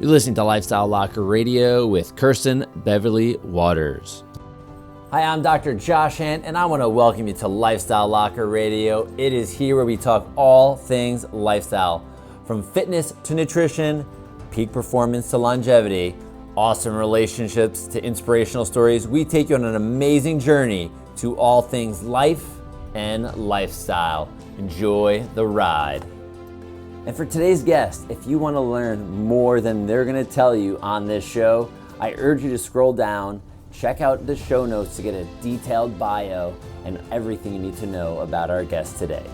You're listening to Lifestyle Locker Radio with Kirsten Beverley-Waters. Hi, I'm Dr. Josh Hand, and I want to welcome you to Lifestyle Locker Radio. It is here where we talk all things lifestyle, from fitness to nutrition, peak performance to longevity, awesome relationships to inspirational stories. We take you on an amazing journey to all things life and lifestyle. Enjoy the ride. And for today's guest, if you want to learn more than they're going to tell you on this show, I urge you to scroll down, check out the show notes to get a detailed bio and everything you need to know about our guest today.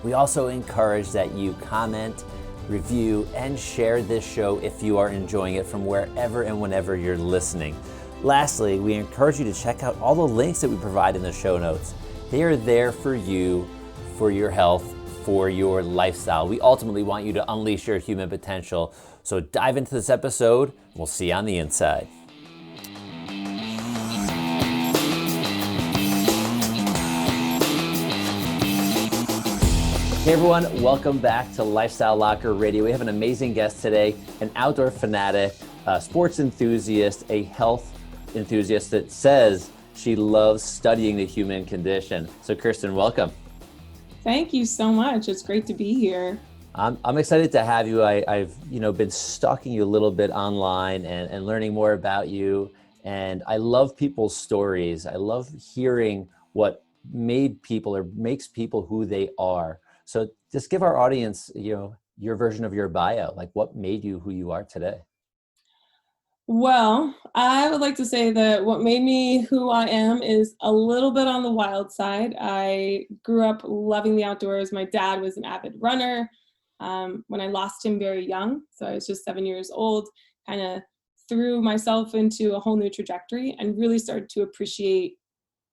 We also encourage that you comment, review, and share this show if you are enjoying it from wherever and whenever you're listening. Lastly, we encourage you to check out all the links that we provide in the show notes. They are there for you, for your health, for your lifestyle. We ultimately want you to unleash your human potential. So dive into this episode. We'll see you on the inside. Hey everyone, welcome back to Lifestyle Locker Radio. We have an amazing guest today, an outdoor fanatic, a sports enthusiast, a health enthusiast that says she loves studying the human condition. So Kirsten, welcome. Thank you so much. It's great to be here. I'm excited to have you. I've been stalking you a little bit online and learning more about you. And I love people's stories. I love hearing what made people or makes people who they are. So just give our audience, your version of your bio, like what made you who you are today. Well, I would like to say that what made me who I am is a little bit on the wild side. I grew up loving the outdoors. My dad was an avid runner. When I lost him very young, so I was just 7 years old, kind of threw myself into a whole new trajectory and really started to appreciate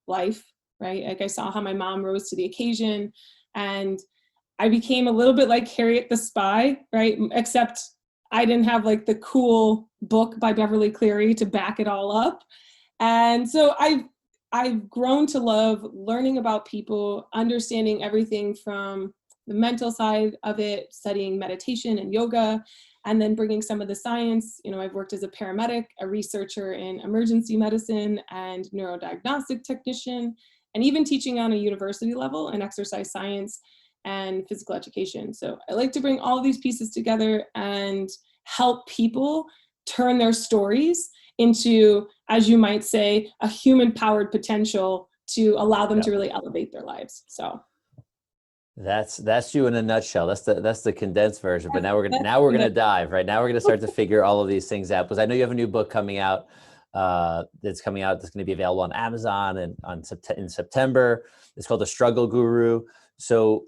life, right? Like I saw how my mom rose to the occasion, and I became a little bit like Harriet the Spy, right? Except I didn't have like the cool book by Beverly Cleary to back it all up. And so I've grown to love learning about people, understanding everything from the mental side of it, studying meditation and yoga, and then bringing some of the science. I've worked as a paramedic, a researcher in emergency medicine and neurodiagnostic technician, and even teaching on a university level in exercise science and physical education. So I like to bring all these pieces together and help people turn their stories into, as you might say, a human-powered potential to allow them to really elevate their lives. So that's you in a nutshell. That's the condensed version. But now we're gonna dive right now. We're gonna start to figure all of these things out, because I know you have a new book coming out. That's coming out. That's going to be available on Amazon and in September. It's called The Struggle Guru. So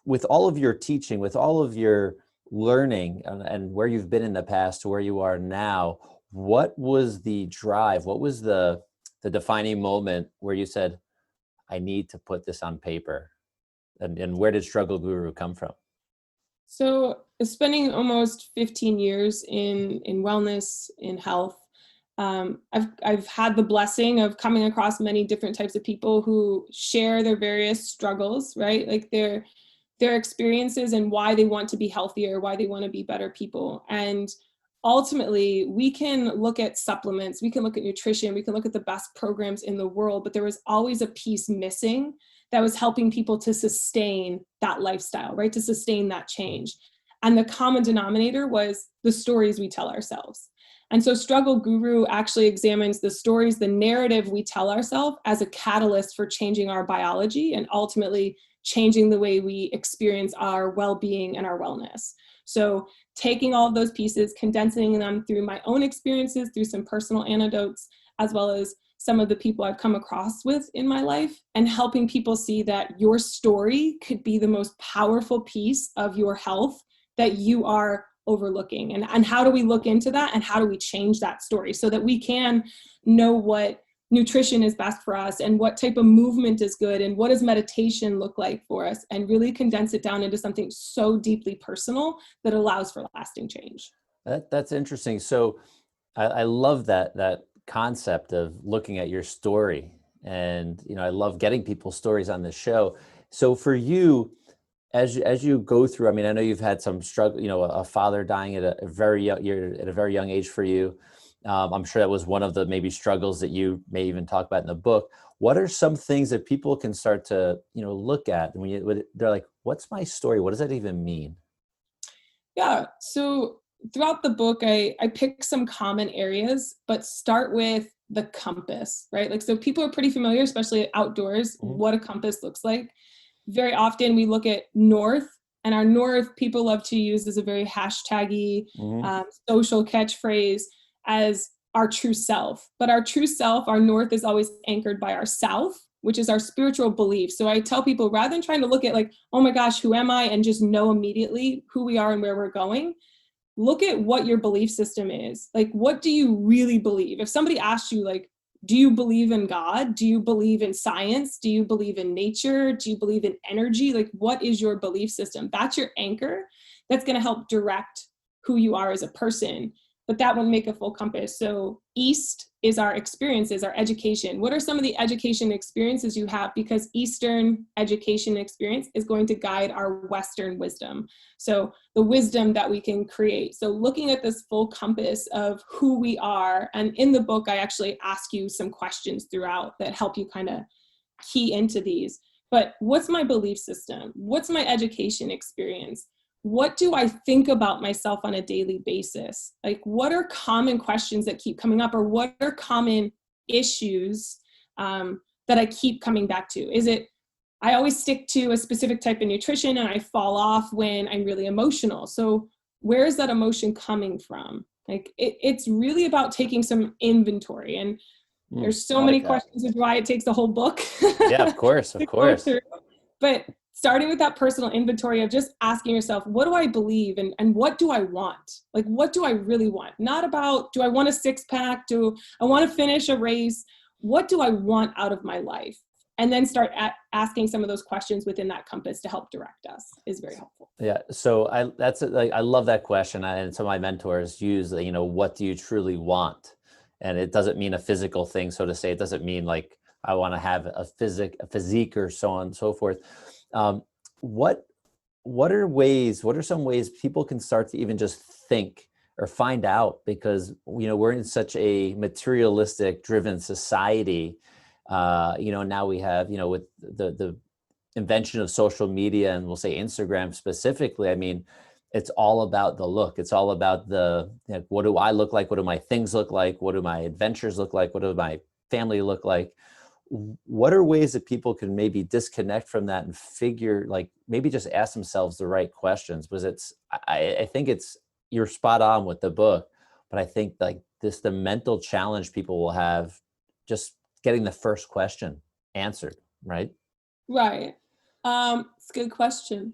with all of your teaching, with all of your learning and where you've been in the past to where you are now, what was the drive? What was the defining moment where you said, I need to put this on paper? And where did Struggle Guru come from? So spending almost 15 years in wellness, in health, I've had the blessing of coming across many different types of people who share their various struggles, right? Like their experiences and why they want to be healthier, why they want to be better people. And ultimately, we can look at supplements, we can look at nutrition, we can look at the best programs in the world, but there was always a piece missing that was helping people to sustain that lifestyle, right? To sustain that change. And the common denominator was the stories we tell ourselves. And so Struggle Guru actually examines the stories, the narrative we tell ourselves as a catalyst for changing our biology and ultimately changing the way we experience our well-being and our wellness. So taking all of those pieces, condensing them through my own experiences, through some personal anecdotes, as well as some of the people I've come across with in my life, and helping people see that your story could be the most powerful piece of your health that you are overlooking. And how do we look into that, and how do we change that story so that we can know what nutrition is best for us and what type of movement is good and what does meditation look like for us, and really condense it down into something so deeply personal that allows for lasting change. That's interesting. So I love that concept of looking at your story. And, I love getting people's stories on this show. So for you, as you go through, I mean, I know you've had some struggle, a father dying at a very young, you're at a very young age for you. I'm sure that was one of the maybe struggles that you may even talk about in the book. What are some things that people can start to, look at when they're like, what's my story? What does that even mean? Yeah. So throughout the book, I pick some common areas, but start with the compass, right? Like, so people are pretty familiar, especially outdoors, Mhm. what a compass looks like. Very often we look at north, and our north people love to use as a very hashtaggy Mhm. social catchphrase as our true self. But our true self, our north, is always anchored by our south, which is our spiritual belief. So I tell people, rather than trying to look at like, oh my gosh, who am I? And just know immediately who we are and where we're going, look at what your belief system is. Like, what do you really believe? If somebody asked you, like, do you believe in God? Do you believe in science? Do you believe in nature? Do you believe in energy? Like, what is your belief system? That's your anchor. That's going to help direct who you are as a person. But that won't make a full compass. So east is our experiences, our education. What are some of the education experiences you have? Because Eastern education experience is going to guide our Western wisdom. So the wisdom that we can create. So looking at this full compass of who we are, and in the book, I actually ask you some questions throughout that help you kind of key into these. But what's my belief system? What's my education experience? What do I think about myself on a daily basis? Like, what are common questions that keep coming up, or what are common issues that I keep coming back to? Is it, I always stick to a specific type of nutrition and I fall off when I'm really emotional. So where is that emotion coming from? Like, it's really about taking some inventory. And there's I so like many that. questions, is why it takes the whole book Yeah, of course, of to go course. through. But starting with that personal inventory of just asking yourself, what do I believe, and what do I want? Like, what do I really want? Not about, do I want a six pack? Do I want to finish a race? What do I want out of my life? And then start asking some of those questions within that compass to help direct us is very helpful. Yeah. So I love that question. And some of my mentors use, what do you truly want? And it doesn't mean a physical thing, so to say. It doesn't mean like I want to have a physique or so on and so forth. Um, what what are some ways people can start to even just think or find out? Because we're in such a materialistic driven society. Now we have, with the invention of social media, and we'll say Instagram specifically, I mean, it's all about the look. It's all about what do I look like? What do my things look like? What do my adventures look like? What do my family look like? What are ways that people can maybe disconnect from that and figure, like, maybe just ask themselves the right questions? Because I think you're spot on with the book, but I think like the mental challenge people will have just getting the first question answered, right? Right. It's a good question.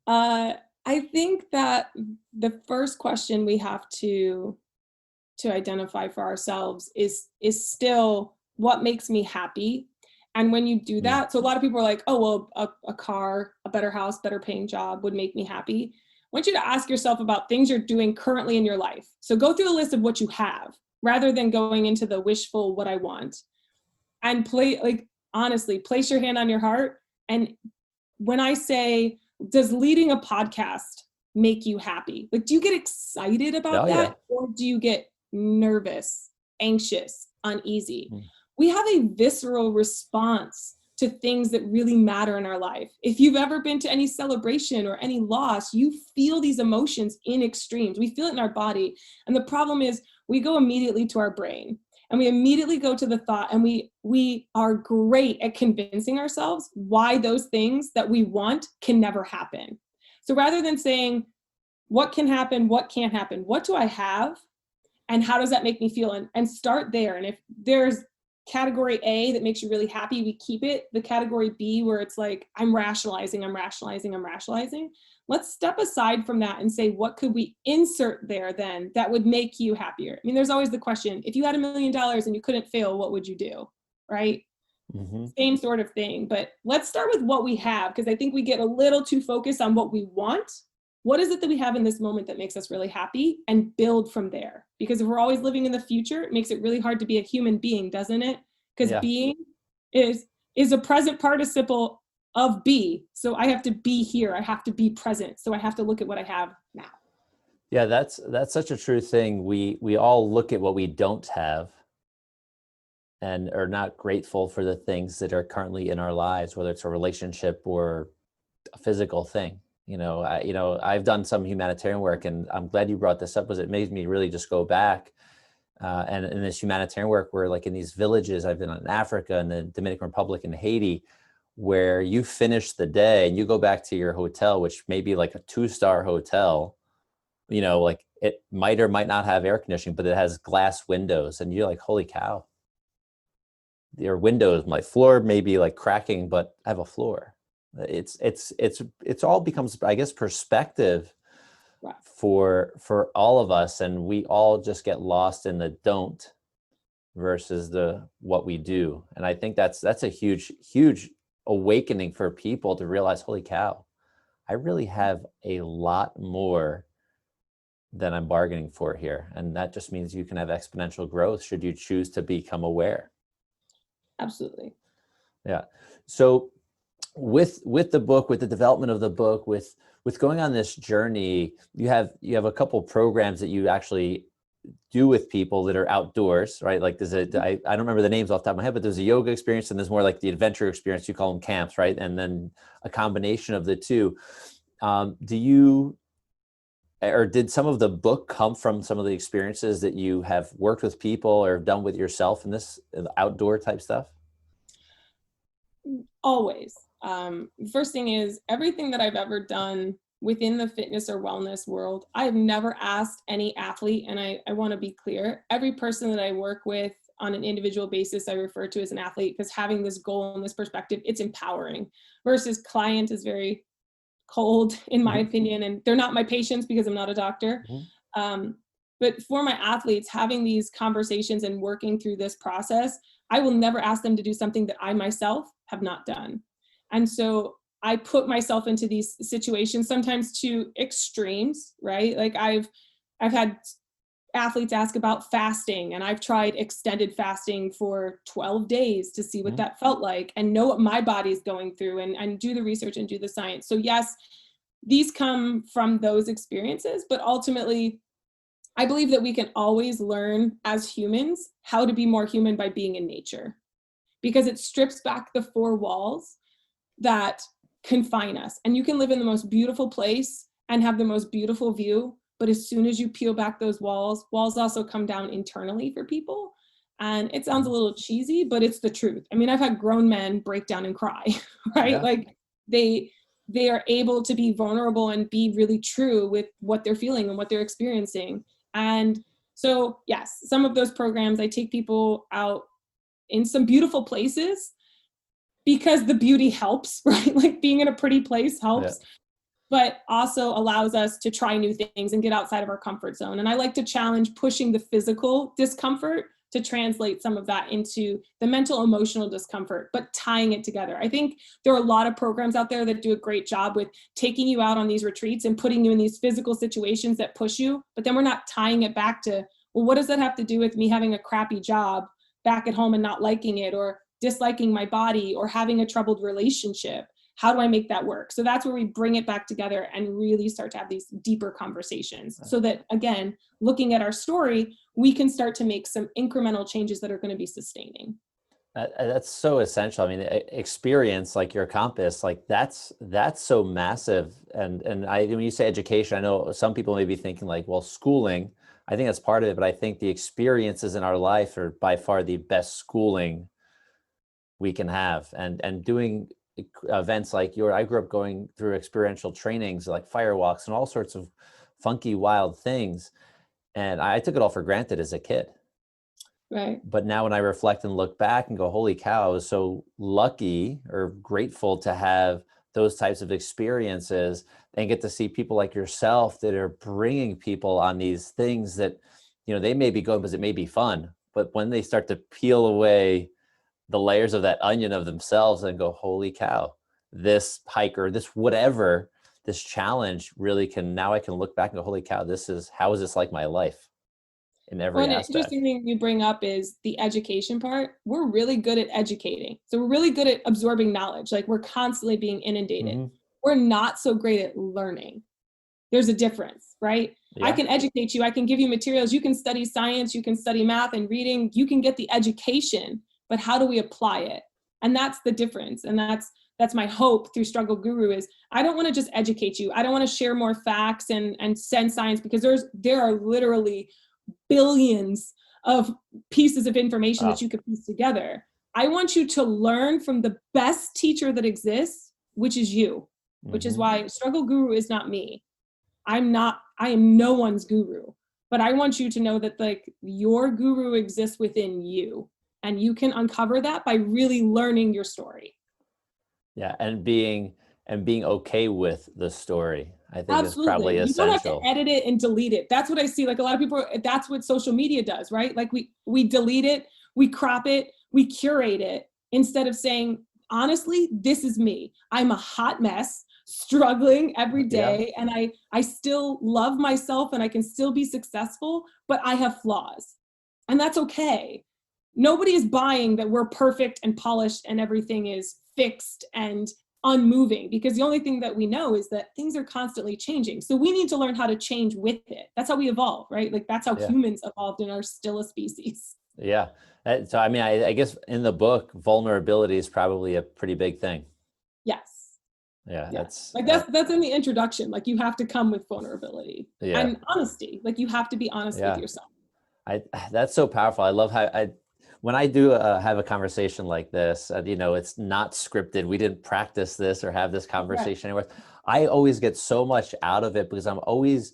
Uh, I think that the first question we have to identify for ourselves is still, what makes me happy? And when you do Mm. that, so a lot of people are like, oh well, a car, a better house, better paying job would make me happy. I want you to ask yourself about things you're doing currently in your life. So go through a list of what you have rather than going into the wishful what I want, and play, like, honestly, place your hand on your heart. And when I say, does leading a podcast make you happy? Like, do you get excited Oh about yeah. that? Or do you get nervous, anxious, uneasy? Mm. We have a visceral response to things that really matter in our life. If you've ever been to any celebration or any loss, you feel these emotions in extremes. We feel it in our body. And the problem is we go immediately to our brain, and we immediately go to the thought, and we are great at convincing ourselves why those things that we want can never happen. So rather than saying what can happen, what can't happen, what do I have, and how does that make me feel, and start there. And if there's category A that makes you really happy, we keep it. The category B, where it's like, I'm rationalizing, let's step aside from that and say, what could we insert there then that would make you happier? I mean, there's always the question, if you had $1 million and you couldn't fail, what would you do? Right? Hmm. Same sort of thing. But let's start with what we have, because I think we get a little too focused on what we want. What is it that we have in this moment that makes us really happy, and build from there? Because if we're always living in the future, it makes it really hard to be a human being, doesn't it? Because Yeah. being is a present participle of be. So I have to be here. I have to be present. So I have to look at what I have now. Yeah, that's such a true thing. We all look at what we don't have and are not grateful for the things that are currently in our lives, whether it's a relationship or a physical thing. I've done some humanitarian work, and I'm glad you brought this up, because it made me really just go back. And in this humanitarian work, where like in these villages, I've been in Africa and the Dominican Republic and Haiti, where you finish the day and you go back to your hotel, which may be like a 2-star hotel, like it might or might not have air conditioning, but it has glass windows, and you're like, holy cow, your windows, my floor may be like cracking, but I have a floor. It's all becomes, I guess, perspective for all of us, and we all just get lost in the don't versus the what we do. And I think that's a huge awakening for people to realize, holy cow, I really have a lot more than I'm bargaining for here. And that just means you can have exponential growth should you choose to become aware. Absolutely. Yeah. So with the book, with the development of the book, with going on this journey, you have a couple programs that you actually do with people that are outdoors, right? Like I don't remember the names off the top of my head, but there's a yoga experience and there's more like the adventure experience. You call them camps, right? And then a combination of the two. Did some of the book come from some of the experiences that you have worked with people or done with yourself in this outdoor type stuff? Always. First thing is, everything that I've ever done within the fitness or wellness world, I have never asked any athlete, and I want to be clear, every person that I work with on an individual basis, I refer to as an athlete, because having this goal and this perspective, it's empowering, versus client is very cold, in my opinion, and they're not my patients because I'm not a doctor. But for my athletes, having these conversations and working through this process, I will never ask them to do something that I myself have not done. And so I put myself into these situations, sometimes to extremes, right? Like I've had athletes ask about fasting, and I've tried extended fasting for 12 days to see what that felt like and know what my body's going through, and do the research and do the science. So yes, these come from those experiences, but ultimately I believe that we can always learn as humans how to be more human by being in nature, because it strips back the 4 walls that confine us. And you can live in the most beautiful place and have the most beautiful view, but as soon as you peel back those walls also come down internally for people. And it sounds a little cheesy, but it's the truth. I mean, I've had grown men break down and cry, right? Yeah. Like they are able to be vulnerable and be really true with what they're feeling and what they're experiencing. And so, yes, some of those programs, I take people out in some beautiful places because the beauty helps, right? Like being in a pretty place helps, but also allows us to try new things and get outside of our comfort zone. And I like to challenge pushing the physical discomfort to translate some of that into the mental, emotional discomfort, but tying it together. I think there are a lot of programs out there that do a great job with taking you out on these retreats and putting you in these physical situations that push you, but then we're not tying it back to, well, what does that have to do with me having a crappy job back at home and not liking it, or disliking my body, or having a troubled relationship? How do I make that work? So that's where we bring it back together and really start to have these deeper conversations, so that, again, looking at our story, we can start to make some incremental changes that are going to be sustaining. That's so essential. I mean, experience, like your compass, like that's so massive. And when you say education, I know some people may be thinking like, well, schooling, I think that's part of it, but I think the experiences in our life are by far the best schooling we can have. And doing events like I grew up going through experiential trainings like firewalks and all sorts of funky, wild things. And I took it all for granted as a kid. Right. But now when I reflect and look back and go, holy cow, I was so lucky or grateful to have those types of experiences and get to see people like yourself that are bringing people on these things that, they may be going because it may be fun, but when they start to peel away the layers of that onion of themselves and go, holy cow, this hike or this whatever, this challenge really now I can look back and go, holy cow, how is this like my life? in every Well, an aspect. interesting thing you bring up is the education part. We're really good at educating. So we're really good at absorbing knowledge. Like we're constantly being inundated. Mm-hmm. We're not so great at learning. There's a difference, right? I Yeah. can educate you. I can give you materials. You can study science. You can study math and reading. You can get the education, but how do we apply it? And that's the difference. And that's my hope through Struggle Guru is I don't want to just educate you. I don't want to share more facts and send science because there are literally billions of pieces of information that Oh, you could piece together. I want you to learn from the best teacher that exists, which is you, which is mm-hmm. why Struggle Guru is not me. I am no one's guru, but I want you to know that like your guru exists within you and you can uncover that by really learning your story. Yeah. And being okay with the story, I think is Absolutely. probably You don't have to essential. edit it and delete it. That's what I see. Like a lot of people, that's what social media does, right? Like we delete it, we crop it, we curate it instead of saying, honestly, this is me. I'm a hot mess, struggling every Yeah. day, and I still love myself and I can still be successful, but I have flaws. And that's okay. Nobody is buying that we're perfect and polished and everything is fixed and unmoving, because the only thing that we know is that things are constantly changing. So we need to learn how to change with it. That's how we evolve, right? Like that's how Yeah. humans evolved and are still a species. Yeah. So, I mean, I guess in the book, vulnerability is probably a pretty big thing. Yes. Yeah. Yeah. That's, Like that's in the introduction. Like you have to come with vulnerability yeah. and honesty. Like you have to be honest with Yeah. yourself. That's so powerful. I love how when I do have a conversation like this, it's not scripted. We didn't practice this or have this Right. conversation anywhere. I always get so much out of it because I'm always,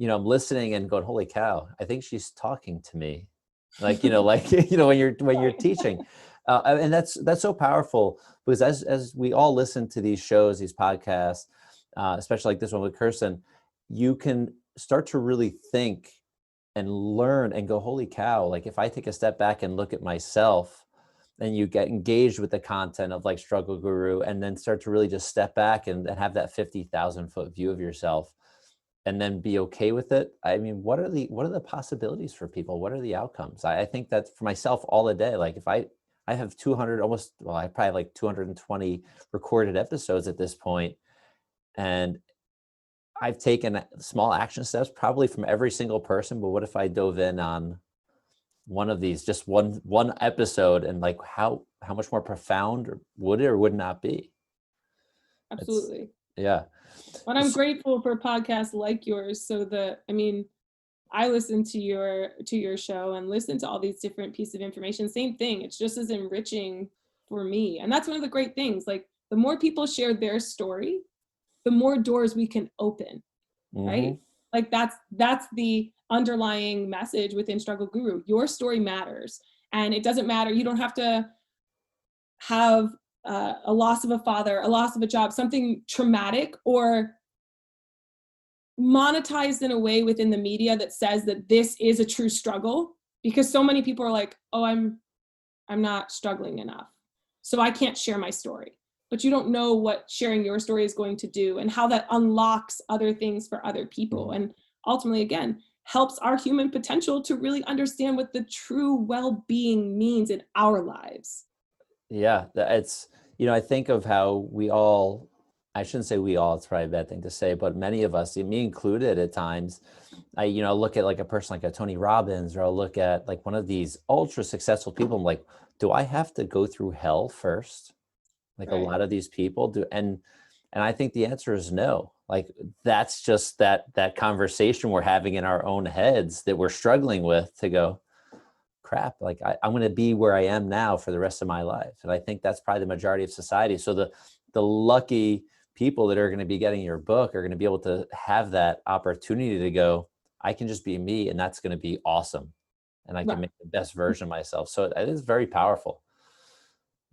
I'm listening and going, holy cow, I think she's talking to me. Like, when you're teaching, and that's so powerful because as we all listen to these shows, these podcasts, especially like this one with Kirsten, you can start to really think and learn and go, holy cow, like if I take a step back and look at myself, and you get engaged with the content of like Struggle Guru and then start to really just step back and have that 50,000-foot view of yourself and then be okay with it. I mean, what are the possibilities for people? What are the outcomes? I think that for myself all the day, like if I have 200 almost, well, I probably have like 220 recorded episodes at this point, and I've taken small action steps probably from every single person. But what if I dove in on one of these, just one episode, and like how much more profound would it or would not be? It's, Absolutely. yeah. But I'm grateful for podcasts like yours so that, I mean, I listen to your show and listen to all these different pieces of information. Same thing. It's just as enriching for me. And that's one of the great things. Like the more people share their story, the more doors we can open, Mm-hmm. right? Like that's the underlying message within Struggle Guru. Your story matters. And it doesn't matter. You don't have to have a loss of a father, a loss of a job, something traumatic or monetized in a way within the media that says that this is a true struggle, because so many people are like, oh, I'm not struggling enough, so I can't share my story. But you don't know what sharing your story is going to do and how that unlocks other things for other people. Mm-hmm. And ultimately, again, helps our human potential to really understand what the true well-being means in our lives. Yeah, it's, I think of how we all, I shouldn't say we all, it's probably a bad thing to say, but many of us, me included at times, I, look at like a person like a Tony Robbins, or I'll look at like one of these ultra successful people. I'm like, do I have to go through hell first? Like a Right. lot of these people do. And I think the answer is no. Like that's just that conversation we're having in our own heads that we're struggling with to go, crap, like I'm going to be where I am now for the rest of my life. And I think that's probably the majority of society. So the lucky people that are going to be getting your book are going to be able to have that opportunity to go, I can just be me, and that's going to be awesome. And I can Right. make the best version of myself. So it is very powerful.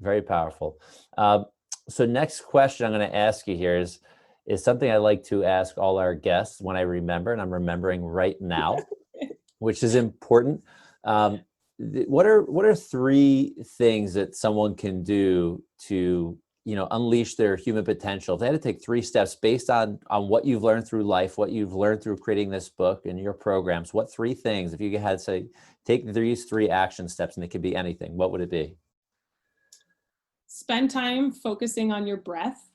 Very powerful. So next question I'm going to ask you here is something I like to ask all our guests when I remember, and I'm remembering right now, which is important. What are three things that someone can do to, unleash their human potential, if they had to take 3 steps based on what you've learned through life, what you've learned through creating this book and your programs, what 3 things, if you had to say, take these 3 action steps, and it could be anything, what would it be? Spend time focusing on your breath,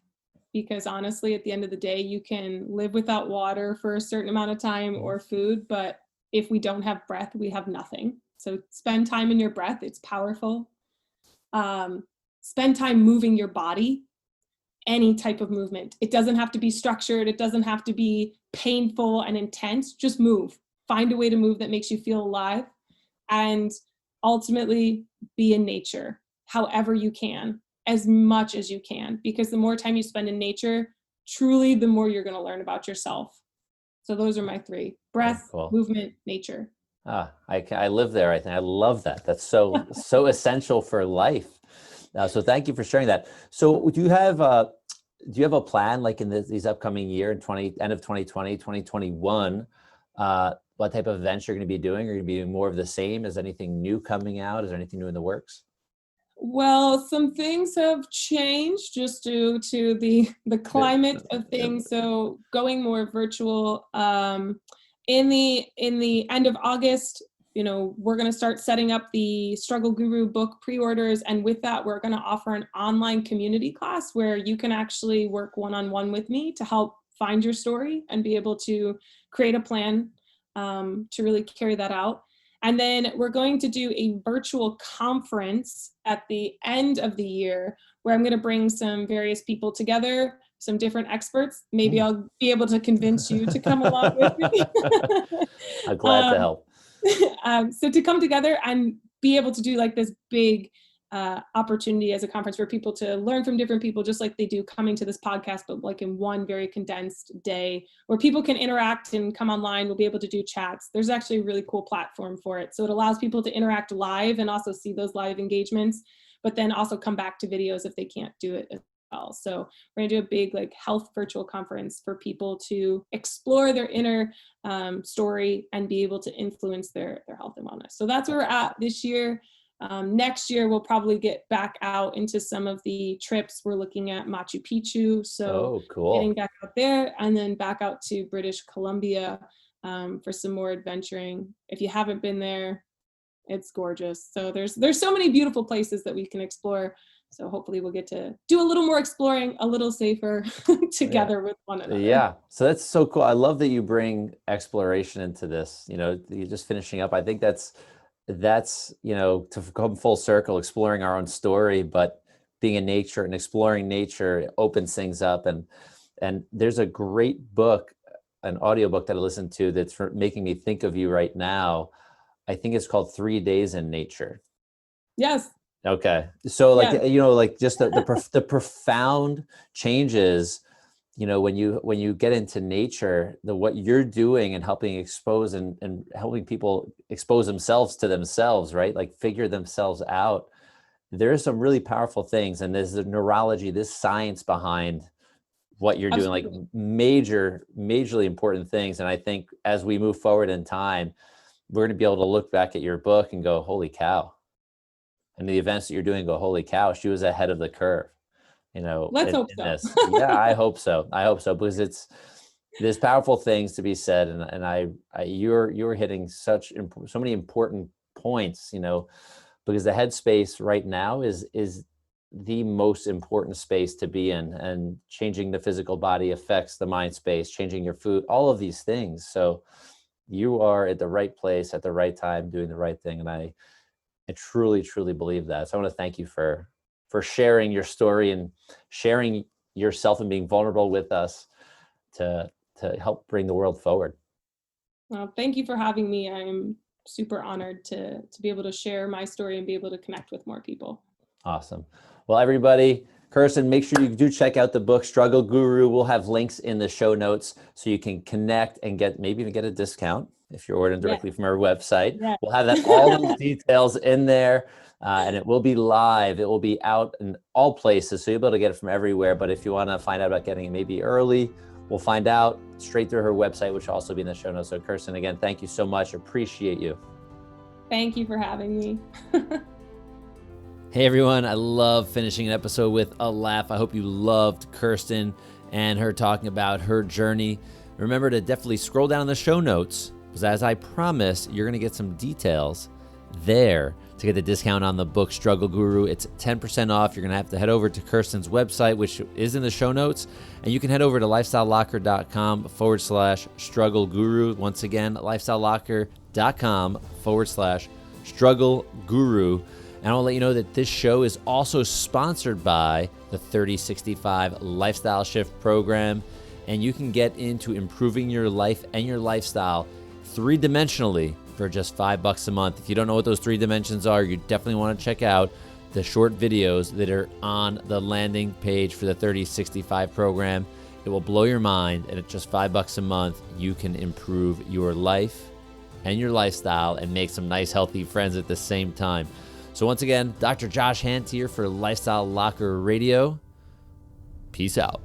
because honestly, at the end of the day, you can live without water for a certain amount of time or food, but if we don't have breath, we have nothing. So spend time in your breath. It's powerful. Spend time moving your body, any type of movement. It doesn't have to be structured. It doesn't have to be painful and intense. Just move. Find a way to move that makes you feel alive. And ultimately, be in nature, however you can, as much as you can, because the more time you spend in nature, truly, the more you're going to learn about yourself. So those are my 3: breath, Cool. movement, nature. I live there. I think I love that. That's so essential for life. So thank you for sharing that. So do you have a plan, like in these upcoming year, end of 2020, 2021, what type of events you're going to be doing? Are you going to be doing more of the same? Is anything new coming out? Is there anything new in the works? Well, some things have changed just due to the climate of things. So going more virtual. In the end of August, we're going to start setting up the Struggle Guru book pre-orders, and with that, we're going to offer an online community class where you can actually work one-on-one with me to help find your story and be able to create a plan to really carry that out. And then we're going to do a virtual conference at the end of the year where I'm going to bring some various people together, some different experts. Maybe I'll be able to convince you to come along with me. I'm glad to help. So to come together and be able to do like this big opportunity as a conference for people to learn from different people, just like they do coming to this podcast, but like in one very condensed day where people can interact and come online. We'll be able to do chats. There's actually a really cool platform for it. So it allows people to interact live and also see those live engagements, but then also come back to videos if they can't do it as well. So we're gonna do a big like health virtual conference for people to explore their inner story and be able to influence their health and wellness. So that's where we're at this year. Next year, we'll probably get back out into some of the trips. We're looking at Machu Picchu. So cool. Getting back out there and then back out to British Columbia for some more adventuring. If you haven't been there, it's gorgeous. So there's so many beautiful places that we can explore. So hopefully we'll get to do a little more exploring, a little safer together with one another. Yeah. So that's so cool. I love that you bring exploration into this. You're just finishing up. I think that's to come full circle, exploring our own story, but being in nature and exploring nature opens things up. And there's a great book, an audiobook that I listened to that's making me think of you right now. I think it's called 3 Days in Nature. Yes. Okay. So just the profound changes, when you get into nature, what you're doing and helping expose and helping people expose themselves to themselves, right? Like figure themselves out. There's some really powerful things. And there's the neurology, this science behind what you're doing, like majorly important things. And I think as we move forward in time, we're going to be able to look back at your book and go, holy cow. And the events that you're doing, go, holy cow, she was ahead of the curve. Let's hope so. Yeah, I hope so. Because there's powerful things to be said. And you're hitting so many important points, because the headspace right now is the most important space to be in, and changing the physical body affects the mind space, changing your food, all of these things. So you are at the right place at the right time, doing the right thing. And I truly, truly believe that. So I want to thank you for sharing your story and sharing yourself and being vulnerable with us to help bring the world forward. Well, thank you for having me. I'm super honored to be able to share my story and be able to connect with more people. Awesome. Well, everybody, Kirsten, make sure you do check out the book, Struggle Guru. We'll have links in the show notes so you can connect and maybe even get a discount if you're ordering directly from our website. Yeah. We'll have all those details in there, and it will be live. It will be out in all places, so you'll be able to get it from everywhere. But if you want to find out about getting it maybe early, we'll find out straight through her website, which will also be in the show notes. So Kirsten, again, thank you so much. Appreciate you. Thank you for having me. Hey everyone, I love finishing an episode with a laugh. I hope you loved Kirsten and her talking about her journey. Remember to definitely scroll down in the show notes, because as I promised, you're going to get some details there to get the discount on the book Struggle Guru. It's 10% off. You're going to have to head over to Kirsten's website, which is in the show notes, and you can head over to lifestylelocker.com/struggle guru. Once again, lifestylelocker.com/struggle guru. And I want to let you know that this show is also sponsored by the 3065 Lifestyle Shift Program, and you can get into improving your life and your lifestyle three-dimensionally for just $5 a month. If you don't know what those three dimensions are, you definitely want to check out the short videos that are on the landing page for the 3065 program. It will blow your mind, and at just $5 a month, you can improve your life and your lifestyle and make some nice, healthy friends at the same time. So once again, Dr. Josh Hant here for Lifestyle Locker Radio. Peace out.